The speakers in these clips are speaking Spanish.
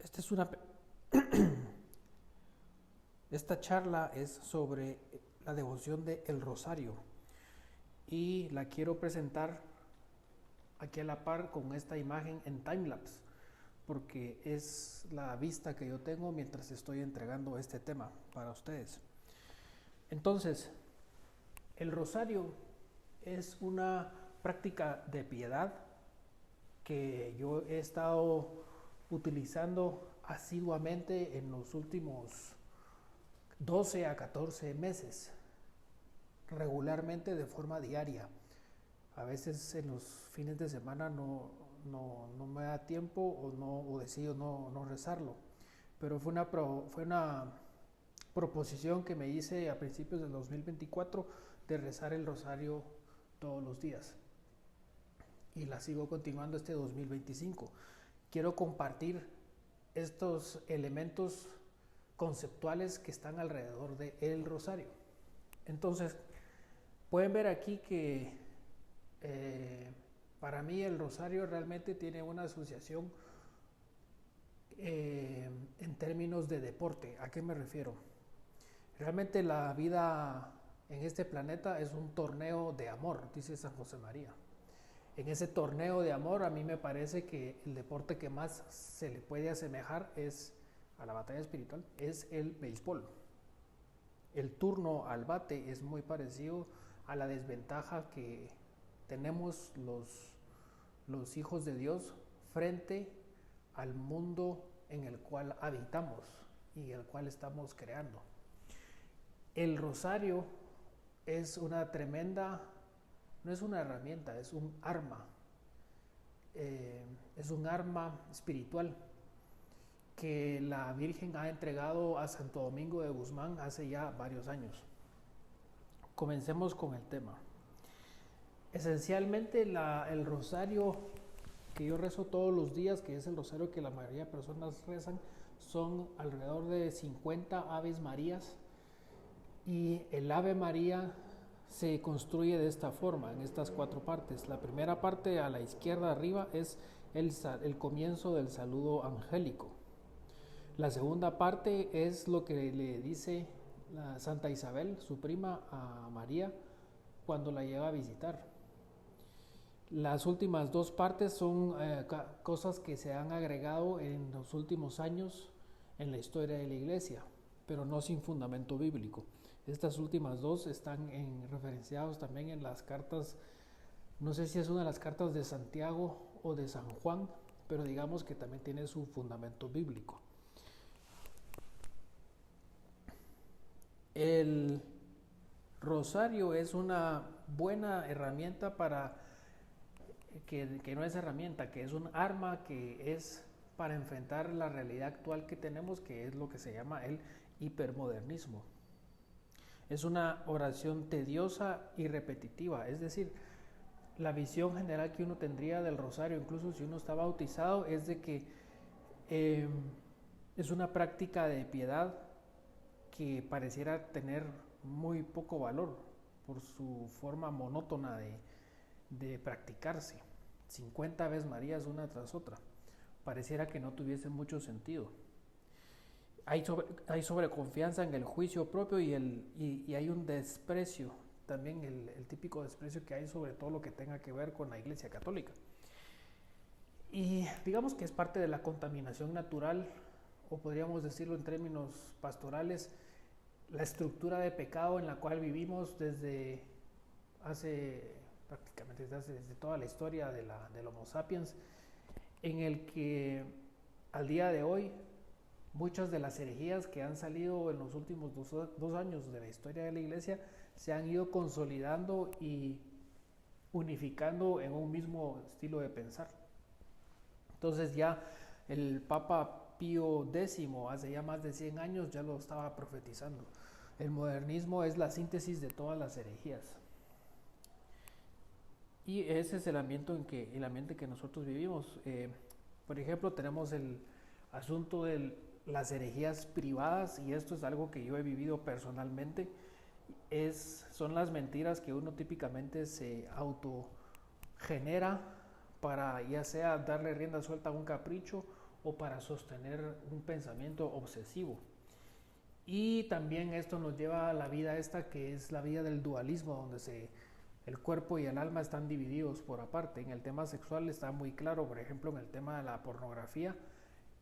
Esta es una Esta charla es sobre la devoción de El Rosario y la quiero presentar aquí a la par con esta imagen en timelapse porque es la vista que yo tengo mientras estoy entregando este tema para ustedes. Entonces, el rosario es una práctica de piedad que yo he estado utilizando asiduamente en los últimos 12 a 14 meses, regularmente de forma diaria. A veces en los fines de semana no me da tiempo o decido no rezarlo. Pero fue una proposición que me hice a principios del 2024 de rezar el rosario todos los días. Y la sigo continuando este 2025. Quiero compartir estos elementos conceptuales que están alrededor del rosario. Entonces, pueden ver aquí que para mí el rosario realmente tiene una asociación en términos de deporte. ¿A qué me refiero? Realmente la vida en este planeta es un torneo de amor, dice San José María. En ese torneo de amor a mí me parece que el deporte que más se le puede asemejar a la batalla espiritual es el béisbol. El turno al bate es muy parecido a la desventaja que tenemos los hijos de Dios frente al mundo en el cual habitamos y el cual estamos creando. El rosario es una tremenda, no es una herramienta, es un arma. Es un arma espiritual que la Virgen ha entregado a Santo Domingo de Guzmán hace ya varios años. Comencemos con el tema. Esencialmente el rosario que yo rezo todos los días, que es el rosario que la mayoría de personas rezan, son alrededor de 50 Aves Marías, y el Ave María se construye de esta forma, en estas 4 partes. La primera parte a la izquierda arriba es el comienzo del saludo angélico. La segunda parte es lo que le dice la Santa Isabel, su prima, a María cuando la lleva a visitar. Las últimas 2 partes son cosas que se han agregado en los últimos años en la historia de la Iglesia, pero no sin fundamento bíblico. Estas últimas 2 están referenciados también en las cartas, no sé si es una de las cartas de Santiago o de San Juan, pero digamos que también tiene su fundamento bíblico. El rosario es una buena herramienta que no es herramienta, que es un arma, que es para enfrentar la realidad actual que tenemos, que es lo que se llama el hipermodernismo. Es una oración tediosa y repetitiva, es decir, la visión general que uno tendría del rosario, incluso si uno está bautizado, es de que es una práctica de piedad que pareciera tener muy poco valor por su forma monótona de practicarse. 50 Aves Marías una tras otra. Pareciera que no tuviese mucho sentido. Hay sobreconfianza en el juicio propio y hay un desprecio, también el típico desprecio que hay sobre todo lo que tenga que ver con la Iglesia Católica. Y digamos que es parte de la contaminación natural, o podríamos decirlo en términos pastorales, la estructura de pecado en la cual vivimos desde prácticamente desde toda la historia del Homo sapiens, en el que al día de hoy muchas de las herejías que han salido en los últimos 2 años de la historia de la Iglesia se han ido consolidando y unificando en un mismo estilo de pensar. Entonces ya el Papa Pío X, hace ya más de 100 años, ya lo estaba profetizando. El modernismo es la síntesis de todas las herejías. Y ese es el ambiente que nosotros vivimos. Por ejemplo, tenemos el asunto de las herejías privadas, y esto es algo que yo he vivido personalmente. Son las mentiras que uno típicamente se autogenera para ya sea darle rienda suelta a un capricho o para sostener un pensamiento obsesivo. Y también esto nos lleva a la vida esta que es la vida del dualismo, donde el cuerpo y el alma están divididos por aparte. En el tema sexual está muy claro, por ejemplo, en el tema de la pornografía,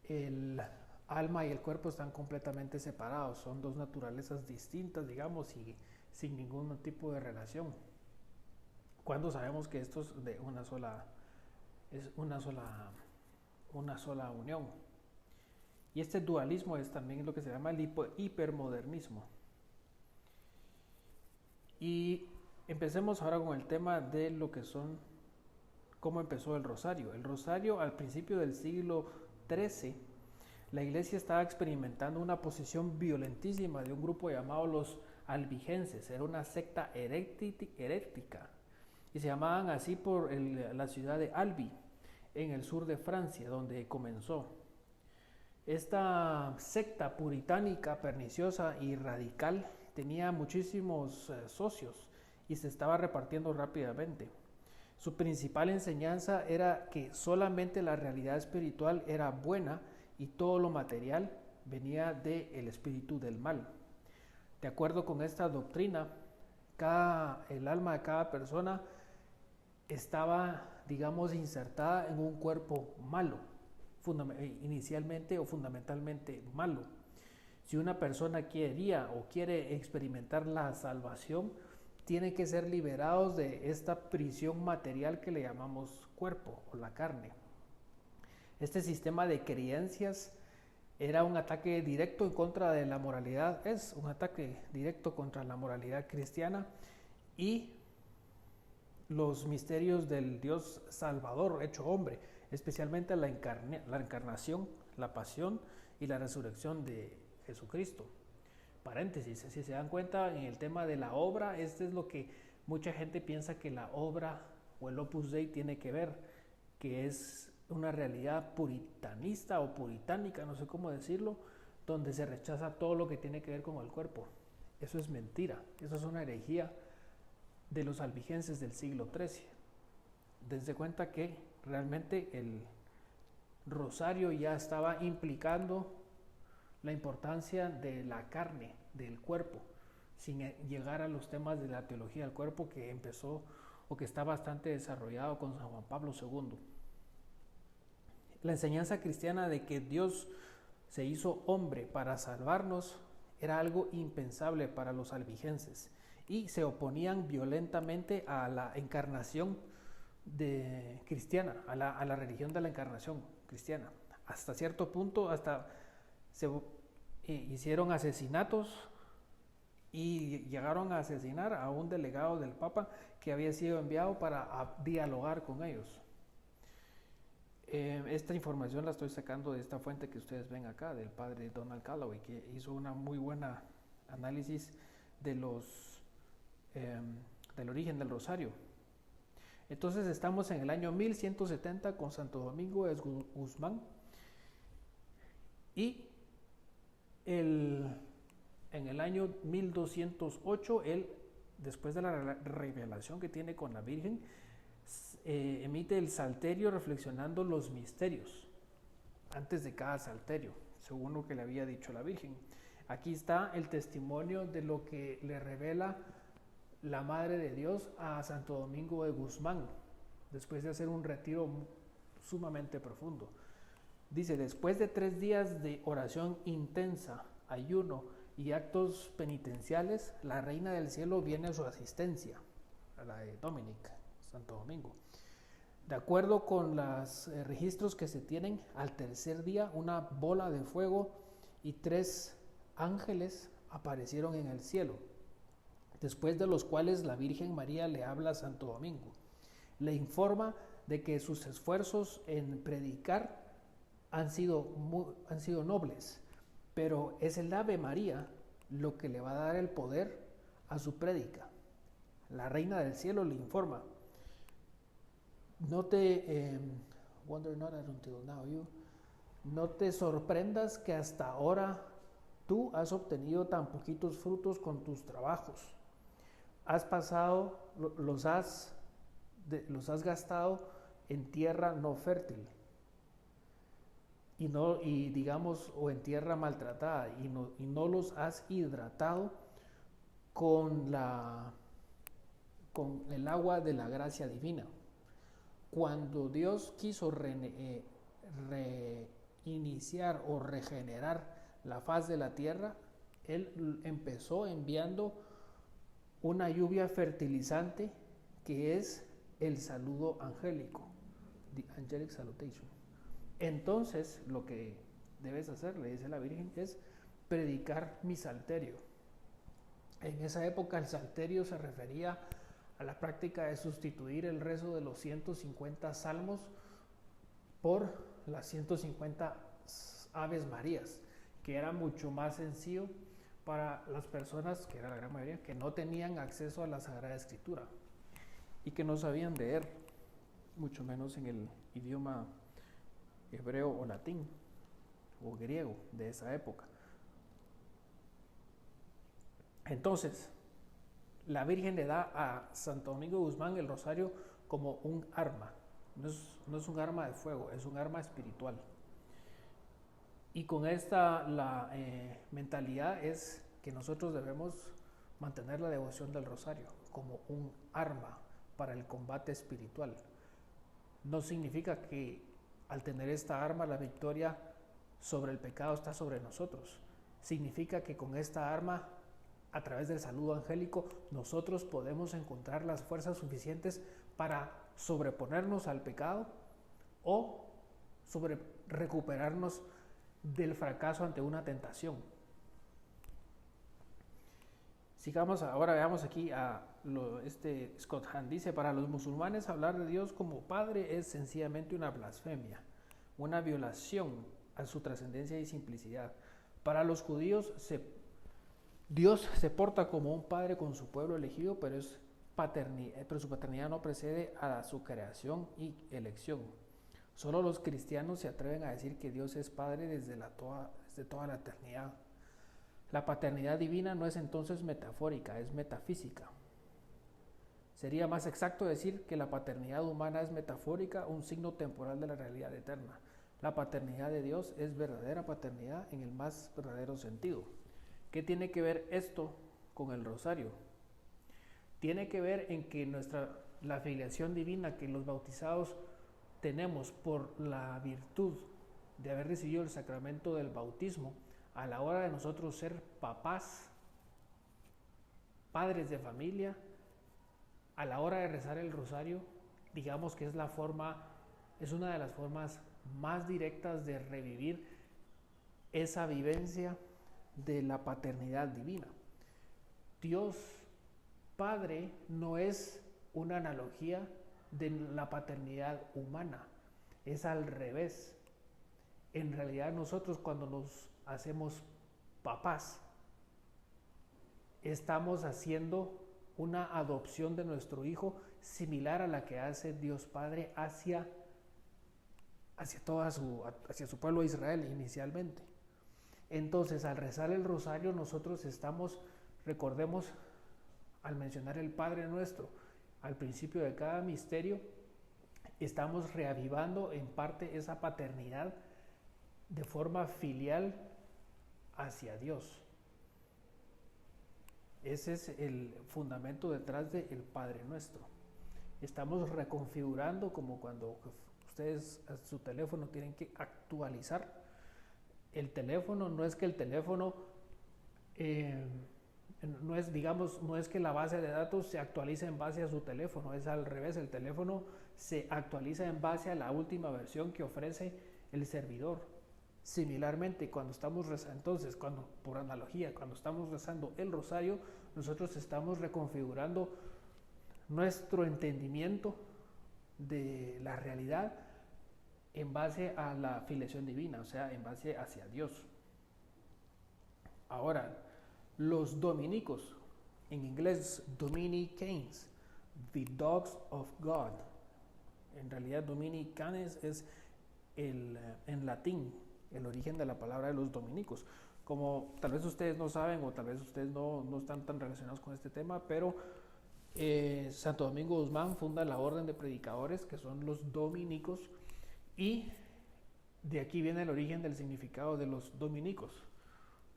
el alma y el cuerpo están completamente separados, son dos naturalezas distintas, digamos, y sin ningún tipo de relación. Cuando sabemos que esto es de una sola unión. Y este dualismo es también lo que se llama el hipermodernismo. Y empecemos ahora con el tema de lo que son, cómo empezó el rosario. El rosario al principio del siglo XIII, la iglesia estaba experimentando una posición violentísima de un grupo llamado los albigenses. Era una secta herética y se llamaban así por la ciudad de Albi, en el sur de Francia, donde comenzó. Esta secta puritánica, perniciosa y radical tenía muchísimos socios y se estaba repartiendo rápidamente. Su principal enseñanza era que solamente la realidad espiritual era buena y todo lo material venía del espíritu del mal. De acuerdo con esta doctrina, el alma de cada persona estaba, digamos, insertada en un cuerpo malo, inicialmente o fundamentalmente malo. Si una persona quería o quiere experimentar la salvación, tiene que ser liberados de esta prisión material que le llamamos cuerpo o la carne. Este sistema de creencias era un ataque directo en contra de la moralidad, es un ataque directo contra la moralidad cristiana y los misterios del Dios Salvador hecho hombre, especialmente la encarnación, la pasión y la resurrección de Jesucristo. Paréntesis, si se dan cuenta en el tema de la obra, este es lo que mucha gente piensa que la obra o el Opus Dei tiene que ver, que es una realidad puritanista o puritánica, no sé cómo decirlo, donde se rechaza todo lo que tiene que ver con el cuerpo. Eso es mentira, eso es una herejía de los albigenses del siglo XIII. Dense cuenta que realmente el rosario ya estaba implicando la importancia de la carne, del cuerpo, sin llegar a los temas de la teología del cuerpo que empezó o que está bastante desarrollado con San Juan Pablo II. La enseñanza cristiana de que Dios se hizo hombre para salvarnos era algo impensable para los albigenses y se oponían violentamente a la encarnación cristiana, a la religión de la encarnación cristiana. Hasta cierto punto, hasta se hicieron asesinatos y llegaron a asesinar a un delegado del Papa que había sido enviado para dialogar con ellos. Esta información la estoy sacando de esta fuente que ustedes ven acá, del padre Donald Calloway, que hizo una muy buena análisis del origen del rosario. Entonces estamos en el año 1170 con Santo Domingo de Guzmán y en el año 1208 él, después de la revelación que tiene con la Virgen, emite el salterio reflexionando los misterios antes de cada salterio, según lo que le había dicho la Virgen. Aquí está el testimonio de lo que le revela la Madre de Dios a Santo Domingo de Guzmán, después de hacer un retiro sumamente profundo. Dice, después de 3 días de oración intensa, ayuno y actos penitenciales, la Reina del Cielo viene a su asistencia, a la de Dominic, Santo Domingo. De acuerdo con los registros que se tienen, al tercer día una bola de fuego y 3 ángeles aparecieron en el cielo, después de los cuales la Virgen María le habla a Santo Domingo. Le informa de que sus esfuerzos en predicar han sido nobles, pero es el Ave María lo que le va a dar el poder a su prédica. La Reina del Cielo le informa, no te sorprendas que hasta ahora tú has obtenido tan poquitos frutos con tus trabajos. Los has gastado en tierra no fértil. y digamos, o en tierra maltratada, y no los has hidratado con con el agua de la gracia divina. Cuando Dios quiso reiniciar o regenerar la faz de la tierra, Él empezó enviando una lluvia fertilizante que es el saludo angélico, the angelic salutation. Entonces, lo que debes hacer, le dice la Virgen, es predicar mi salterio. En esa época el salterio se refería a la práctica de sustituir el rezo de los 150 salmos por las 150 Aves Marías, que era mucho más sencillo para las personas, que era la gran mayoría, que no tenían acceso a la Sagrada Escritura y que no sabían leer, mucho menos en el idioma hebreo o latín o griego de esa época. Entonces, la Virgen le da a Santo Domingo de Guzmán el rosario como un arma. No es un arma de fuego, es un arma espiritual. Y con esta mentalidad es que nosotros debemos mantener la devoción del rosario como un arma para el combate espiritual. No significa que al tener esta arma la victoria sobre el pecado está sobre nosotros. Significa que con esta arma, a través del saludo angélico, nosotros podemos encontrar las fuerzas suficientes para sobreponernos al pecado o recuperarnos del fracaso ante una tentación. Sigamos ahora, veamos aquí a Scott Hahn dice: para los musulmanes hablar de Dios como Padre es sencillamente una blasfemia, una violación a su trascendencia y simplicidad. Para los judíos Dios se porta como un padre con su pueblo elegido, pero su paternidad no precede a su creación y elección. Solo los cristianos se atreven a decir que Dios es Padre desde toda la eternidad. La paternidad divina no es entonces metafórica, es metafísica. Sería más exacto decir que la paternidad humana es metafórica, un signo temporal de la realidad eterna. La paternidad de Dios es verdadera paternidad en el más verdadero sentido. ¿Qué tiene que ver esto con el rosario? Tiene que ver en que la filiación divina que los bautizados tenemos por la virtud de haber recibido el sacramento del bautismo, a la hora de nosotros ser papás, padres de familia, a la hora de rezar el rosario, digamos que es una de las formas más directas de revivir esa vivencia de la paternidad divina. Dios Padre no es una analogía de la paternidad humana, es al revés. En realidad nosotros cuando nos hacemos papás, estamos haciendo una adopción de nuestro hijo similar a la que hace Dios Padre hacia su pueblo Israel inicialmente. Entonces, al rezar el rosario, nosotros recordemos, al mencionar el Padre Nuestro, al principio de cada misterio, estamos reavivando en parte esa paternidad de forma filial hacia Dios. Ese es el fundamento detrás del Padre Nuestro. Estamos reconfigurando, como cuando ustedes a su teléfono tienen que actualizar el teléfono. No es que el teléfono no es que la base de datos se actualice en base a su teléfono, es al revés. El teléfono se actualiza en base a la última versión que ofrece el servidor. Similarmente, cuando estamos rezando, entonces, por analogía, cuando estamos rezando el rosario, nosotros estamos reconfigurando nuestro entendimiento de la realidad en base a la filiación divina, o sea, en base hacia Dios. Ahora, los dominicos, en inglés Dominicans, the dogs of God. En realidad Dominicanes es en latín el origen de la palabra de los dominicos. Como tal vez ustedes no saben o tal vez ustedes no están tan relacionados con este tema, pero Santo Domingo Guzmán funda la orden de predicadores, que son los dominicos, y De aquí viene el origen del significado de los dominicos,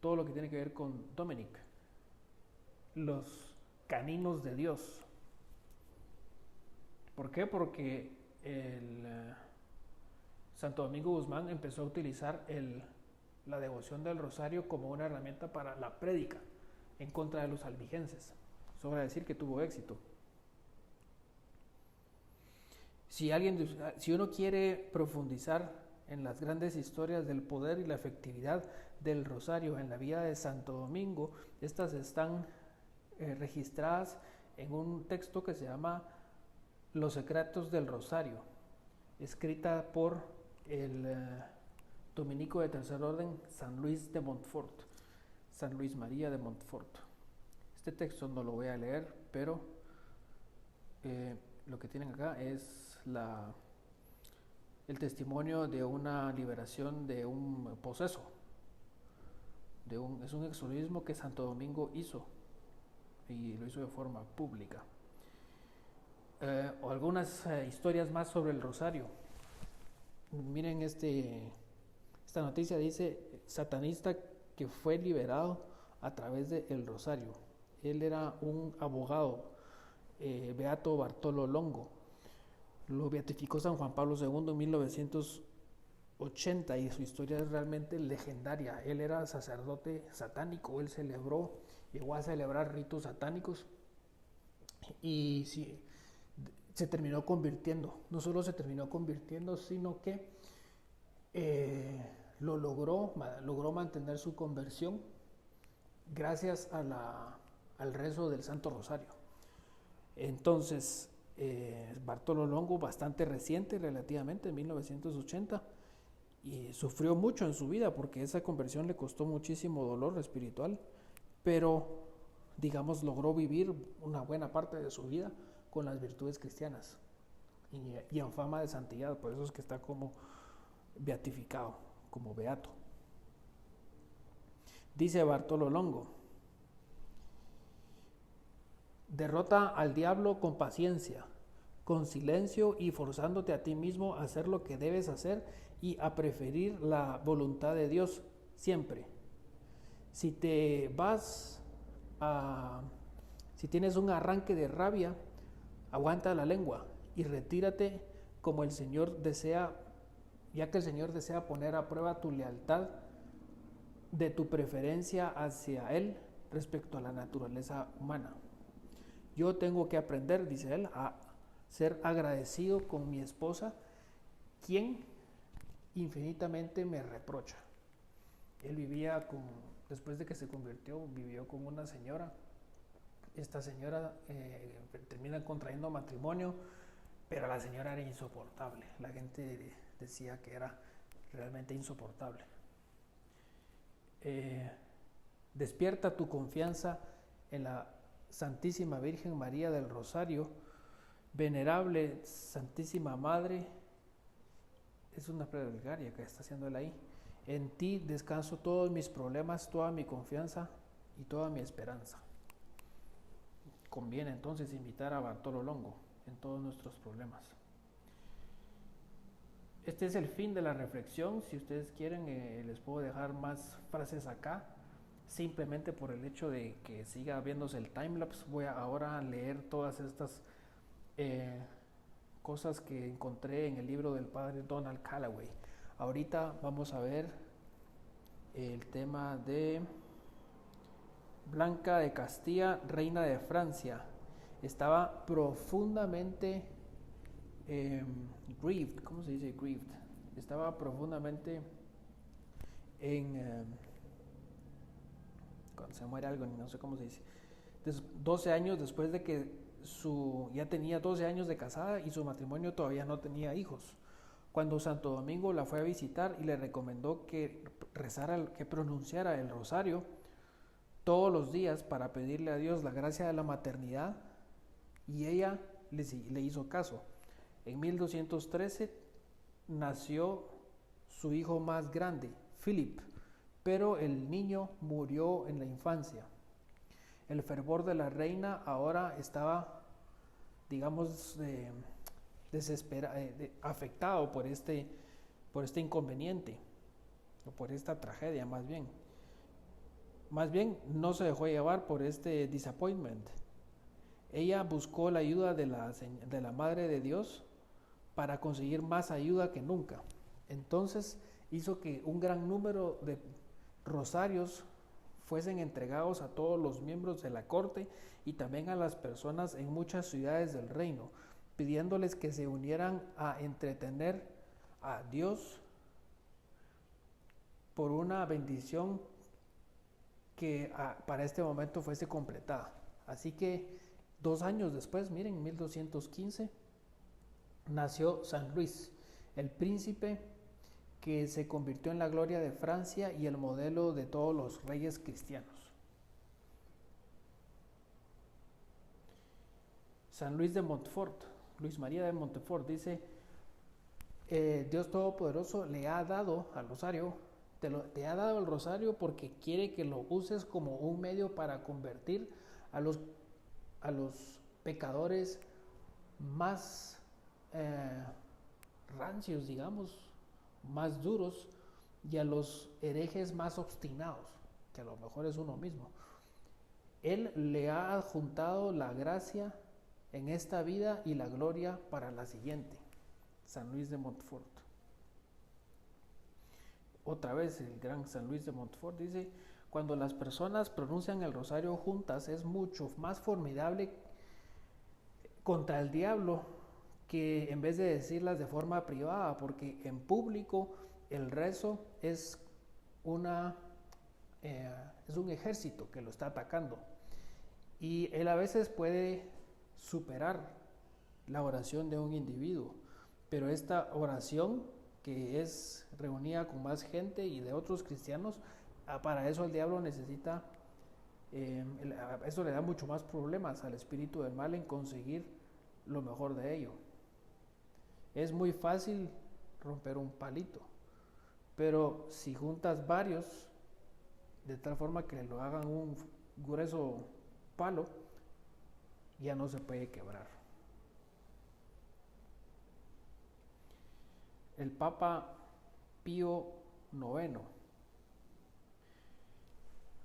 todo lo que tiene que ver con Dominic, los caninos de Dios. ¿Por qué? Porque el Santo Domingo Guzmán empezó a utilizar la devoción del rosario como una herramienta para la prédica en contra de los albigenses. Sobra decir que tuvo éxito. Si uno quiere profundizar en las grandes historias del poder y la efectividad del rosario en la vida de Santo Domingo, estas están registradas en un texto que se llama Los secretos del rosario, escrita por el dominico de tercer orden San Luis de Montfort, San Luis María de Montfort. Este texto no lo voy a leer, pero lo que tienen acá es el testimonio de una liberación de un poseso, es un exorcismo que Santo Domingo hizo y lo hizo de forma pública. O algunas historias más sobre el rosario. Miren esta noticia, dice satanista que fue liberado a través del rosario. Él era un abogado, Beato Bartolo Longo. Lo beatificó San Juan Pablo II en 1980 y su historia es realmente legendaria. Él era sacerdote satánico, él llegó a celebrar ritos satánicos y sí, se terminó convirtiendo. No solo se terminó convirtiendo, sino que logró mantener su conversión gracias al rezo del Santo Rosario. Entonces, Bartolo Longo, bastante reciente relativamente, en 1980, y sufrió mucho en su vida porque esa conversión le costó muchísimo dolor espiritual, pero digamos logró vivir una buena parte de su vida con las virtudes cristianas y en fama de santidad. Por eso es que está como beatificado, como beato. Dice Bartolo Longo: derrota al diablo con paciencia, con silencio y forzándote a ti mismo a hacer lo que debes hacer y a preferir la voluntad de Dios siempre. Si tienes un arranque de rabia, aguanta la lengua y retírate como el Señor desea, ya que el Señor desea poner a prueba tu lealtad de tu preferencia hacia Él respecto a la naturaleza humana. Yo tengo que aprender, dice él, a ser agradecido con mi esposa, quien infinitamente me reprocha. Él después de que se convirtió, vivió con una señora. Esta señora termina contrayendo matrimonio, pero la señora era insoportable. La gente decía que era realmente insoportable. Despierta tu confianza en la Santísima Virgen María del Rosario, venerable Santísima Madre. Es una plegaria que está haciendo él ahí. En ti descanso todos mis problemas, toda mi confianza y toda mi esperanza. Conviene entonces invitar a Bartolo Longo en todos nuestros problemas. Este es el fin de la reflexión. Si ustedes quieren, les puedo dejar más frases acá. Simplemente por el hecho de que siga viéndose el timelapse, voy a ahora leer todas estas cosas que encontré en el libro del padre Donald Calloway. Ahorita vamos a ver el tema de Blanca de Castilla, reina de Francia. Estaba profundamente grieved. ¿Cómo se dice grieved? Estaba profundamente cuando se muere algo, no sé cómo se dice, 12 años después de que ya tenía 12 años de casada y su matrimonio todavía no tenía hijos. Cuando Santo Domingo la fue a visitar y le recomendó que pronunciara el rosario todos los días para pedirle a Dios la gracia de la maternidad, y ella le hizo caso. En 1213 nació su hijo más grande, Philip, pero el niño murió en la infancia. El fervor de la reina ahora estaba, digamos, afectado por este por este inconveniente, o por esta tragedia más bien. Más bien, no se dejó llevar por este disappointment. Ella buscó la ayuda de la Madre de Dios para conseguir más ayuda que nunca. Entonces hizo que un gran número de rosarios fuesen entregados a todos los miembros de la corte y también a las personas en muchas ciudades del reino, pidiéndoles que se unieran a entretener a Dios por una bendición que para este momento fuese completada. Así que 2 años después, miren, en 1215, nació San Luis, el príncipe que se convirtió en la gloria de Francia y el modelo de todos los reyes cristianos. San Luis de Montfort, Luis María de Montfort, dice, Dios Todopoderoso le ha dado al rosario, te ha dado el rosario porque quiere que lo uses como un medio para convertir a los pecadores más rancios, digamos, más duros, y a los herejes más obstinados, que a lo mejor es uno mismo. Él le ha adjuntado la gracia en esta vida y la gloria para la siguiente. San Luis de Montfort. Otra vez el gran San Luis de Montfort dice, cuando las personas pronuncian el rosario juntas es mucho más formidable contra el diablo que en vez de decirlas de forma privada, porque en público el rezo es un ejército que lo está atacando, y él a veces puede superar la oración de un individuo, pero esta oración que es reunida con más gente y de otros cristianos, para eso el diablo necesita, eso le da mucho más problemas al espíritu del mal en conseguir lo mejor de ello. Es muy fácil romper un palito, pero si juntas varios de tal forma que lo hagan un grueso palo, ya no se puede quebrar. El Papa Pío IX,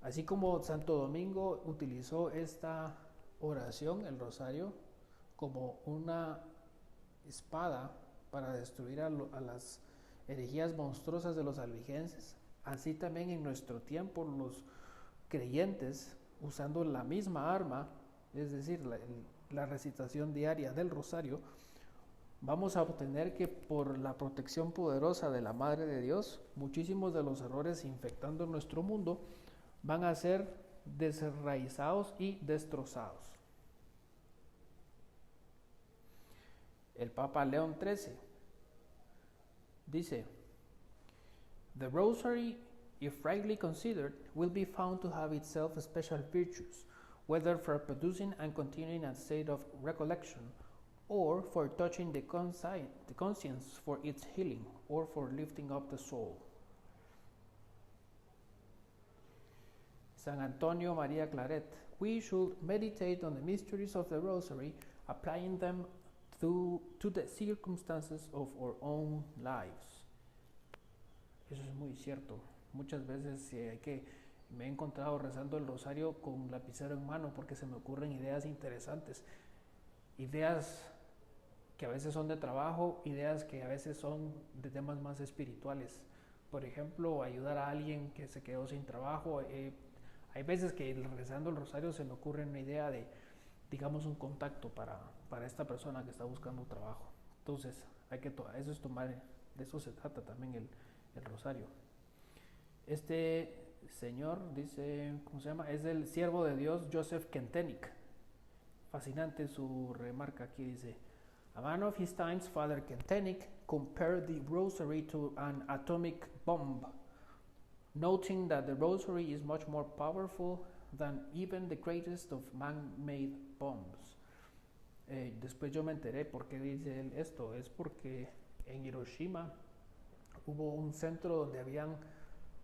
así como Santo Domingo utilizó esta oración, el rosario, como una espada para destruir a las herejías monstruosas de los albigenses, así también en nuestro tiempo los creyentes, usando la misma arma, es decir, la recitación diaria del rosario, vamos a obtener que por la protección poderosa de la Madre de Dios, muchísimos de los errores infectando nuestro mundo van a ser desraizados y destrozados. El Papa León XIII dice, the rosary, if rightly considered, will be found to have itself special virtues, whether for producing and continuing a state of recollection, or for touching the conscience for its healing, or for lifting up the soul. San Antonio María Claret, we should meditate on the mysteries of the rosary, applying them to the circumstances of our own lives. Eso es muy cierto. Muchas veces me he encontrado rezando el rosario con lapicero en mano porque se me ocurren ideas interesantes, ideas que a veces son de trabajo, ideas que a veces son de temas más espirituales. Por ejemplo, ayudar a alguien que se quedó sin trabajo. Hay veces que rezando el rosario se me ocurre una idea de, digamos, un contacto para esta persona que está buscando trabajo. Entonces, eso es de eso se trata también el rosario. Este señor dice, ¿cómo se llama? Es el siervo de Dios Joseph Kentenich. Fascinante su remarca aquí, dice, a man of his times, Father Kentenich compared the rosary to an atomic bomb, noting that the rosary is much more powerful than even the greatest of man-made bombs. Después yo me enteré por qué dice él esto. Es porque en Hiroshima hubo un centro donde habían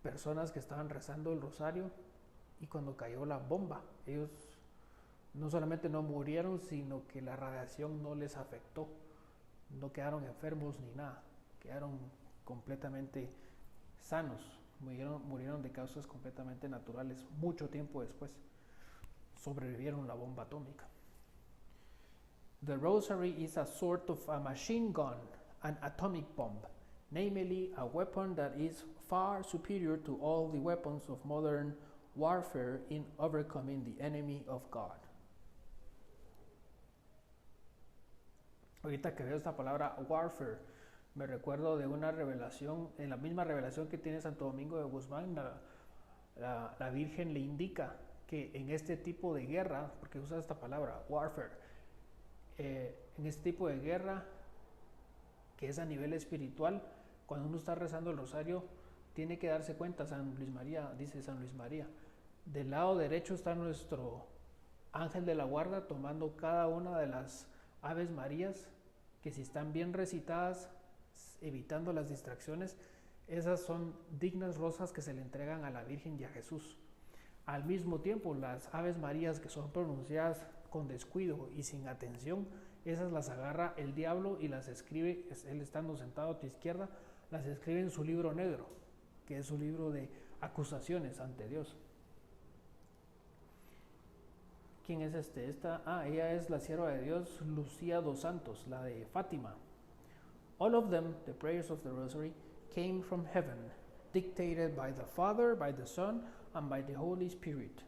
personas que estaban rezando el rosario, y cuando cayó la bomba, ellos no solamente no murieron, sino que la radiación no les afectó, no quedaron enfermos ni nada, quedaron completamente sanos, murieron de causas completamente naturales mucho tiempo después, sobrevivieron la bomba atómica. The rosary is a sort of a machine gun, an atomic bomb, namely a weapon that is far superior to all the weapons of modern warfare in overcoming the enemy of God. Ahorita que veo esta palabra warfare, me recuerdo de una revelación, en la misma revelación que tiene Santo Domingo de Guzmán, la Virgen le indica que en este tipo de guerra, porque usa esta palabra, warfare, en este tipo de guerra, que es a nivel espiritual, cuando uno está rezando el rosario, tiene que darse cuenta, San Luis María, dice San Luis María, del lado derecho está nuestro ángel de la guarda tomando cada una de las Aves Marías, que si están bien recitadas, evitando las distracciones, esas son dignas rosas que se le entregan a la Virgen y a Jesús. Al mismo tiempo, las Aves Marías que son pronunciadas con descuido y sin atención, esas las agarra el diablo y las escribe, él estando sentado a tu izquierda, las escribe en su libro negro, que es su libro de acusaciones ante Dios. ¿Quién es ella es la sierva de Dios, Lucía dos Santos, la de Fátima. All of them, the prayers of the Rosary, came from heaven, dictated by the Father, by the Son, and by the Holy Spirit.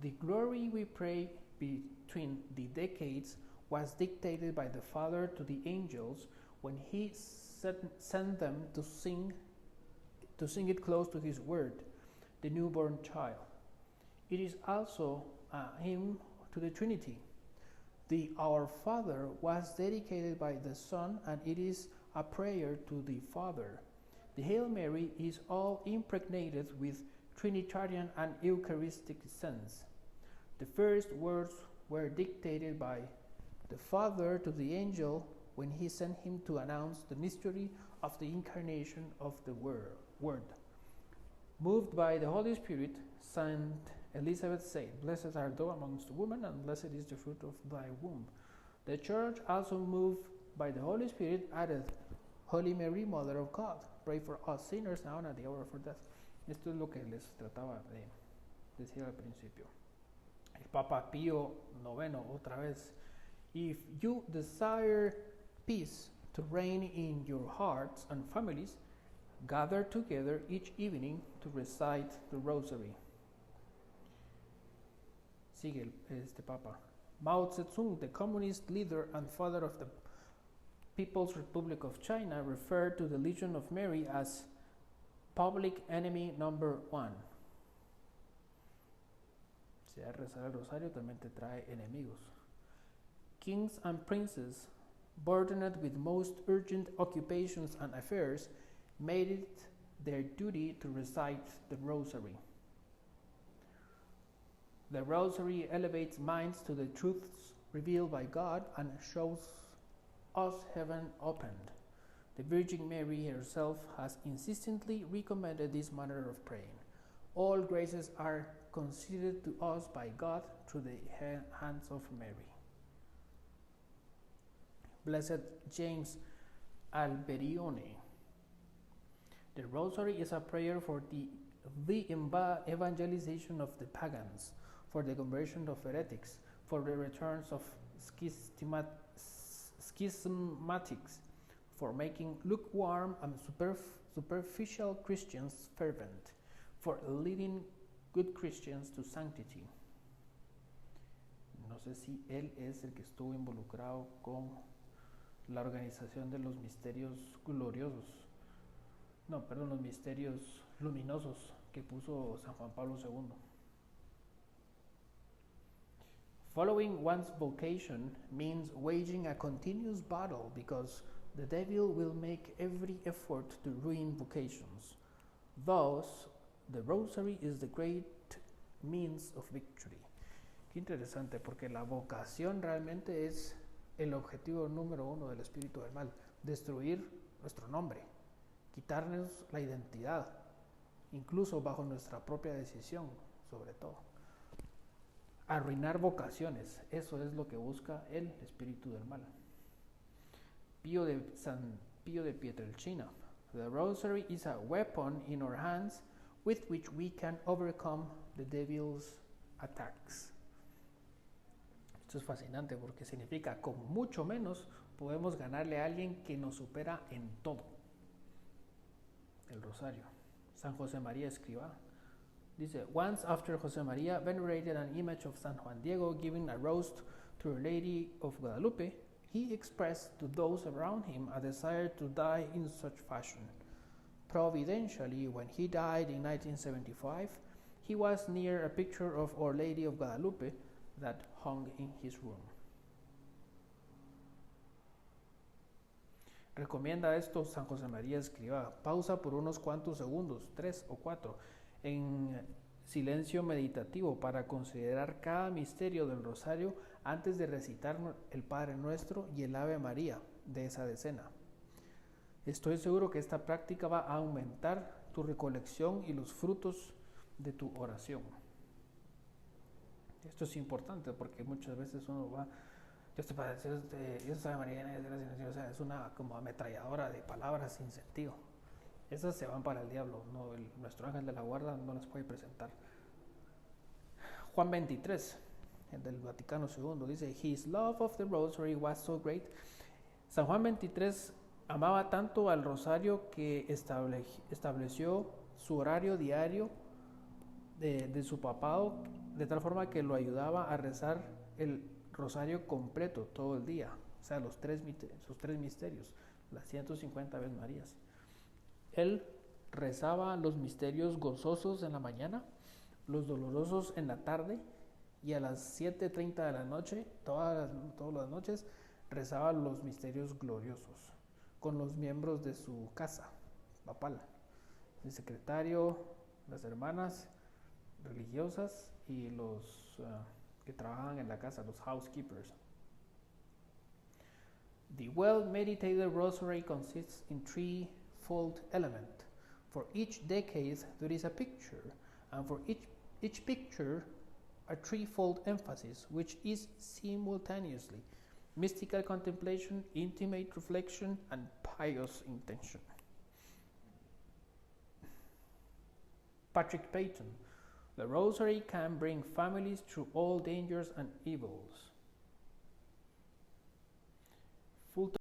The glory we pray between the decades was dictated by the Father to the angels when he sent them to sing it close to his word, the newborn child. It is also a hymn to the Trinity. The Our Father was dedicated by the Son, and it is a prayer to the Father. The Hail Mary is all impregnated with Trinitarian and Eucharistic sense. The first words were dictated by the Father to the angel when he sent him to announce the mystery of the incarnation of the Word. Moved by the Holy Spirit, Saint Elizabeth said, "Blessed art thou amongst women, and blessed is the fruit of thy womb." The Church, also moved by the Holy Spirit, added, "Holy Mary, Mother of God, pray for us sinners now and at the hour of our death." Esto es lo que les trataba de decir al principio. El Papa Pío IX, otra vez, "If you desire peace to reign in your hearts and families, gather together each evening to recite the Rosary." Sigue este Papa. Mao Zedong, the communist leader and father of the People's Republic of China, referred to the Legion of Mary as public enemy number 1. Si a rezar el rosario también te trae enemigos. Kings and princes, burdened with most urgent occupations and affairs, made it their duty to recite the Rosary. The Rosary elevates minds to the truths revealed by God and shows us heaven opened. The Virgin Mary herself has insistently recommended this manner of praying. All graces are conceded to us by God through the hands of Mary. Blessed James Alberione. The Rosary is a prayer for the evangelization of the pagans, for the conversion of heretics, for the returns of schismatics, for making lukewarm and superficial Christians fervent, for leading good Christians to sanctity. No sé si él es el que estuvo involucrado con la organización de los misterios gloriosos. No, perdón, los misterios luminosos que puso San Juan Pablo II. Following one's vocation means waging a continuous battle because the devil will make every effort to ruin vocations. Thus, the Rosary is the great means of victory. Qué interesante, porque la vocación realmente es el objetivo número 1 del espíritu del mal, destruir nuestro nombre, quitarnos la identidad, incluso bajo nuestra propia decisión, sobre todo. Arruinar vocaciones, eso es lo que busca el espíritu del mal. San Pío de Pietrelcina. The rosary is a weapon in our hands with which we can overcome the devil's attacks. Esto es fascinante porque significa con mucho menos podemos ganarle a alguien que nos supera en todo. El rosario. San José María Escrivá dice, once after José María venerated an image of San Juan Diego giving a roast to Our Lady of Guadalupe, he expressed to those around him a desire to die in such fashion. Providentially, when he died in 1975, he was near a picture of Our Lady of Guadalupe that hung in his room. Recomienda esto San José María Escrivá. Pausa por unos cuantos segundos, 3 o 4, en silencio meditativo para considerar cada misterio del rosario antes de recitar el Padre Nuestro y el Ave María de esa decena. Estoy seguro que esta práctica va a aumentar tu recolección y los frutos de tu oración. Esto es importante porque muchas veces uno va, Dios Ave María, es una como ametralladora de palabras sin sentido. Esas se van para el diablo, no, nuestro ángel de la guarda no las puede presentar. Juan 23, el del Vaticano II, dice, His love of the rosary was so great. San Juan 23 amaba tanto al rosario que estableció su horario diario de su papado, de tal forma que lo ayudaba a rezar el rosario completo todo el día, o sea, sus tres misterios, las 150 Aves Marías. Él rezaba los misterios gozosos en la mañana, los dolorosos en la tarde, y a las 7:30 de la noche, todas las noches, rezaba los misterios gloriosos con los miembros de su casa papal, el secretario, las hermanas religiosas y los que trabajaban en la casa, los housekeepers. The well-meditated rosary consists in threefold element. For each decade there is a picture, and for each picture a threefold emphasis, which is simultaneously mystical contemplation, intimate reflection, and pious intention. Patrick Peyton, the rosary can bring families through all dangers and evils.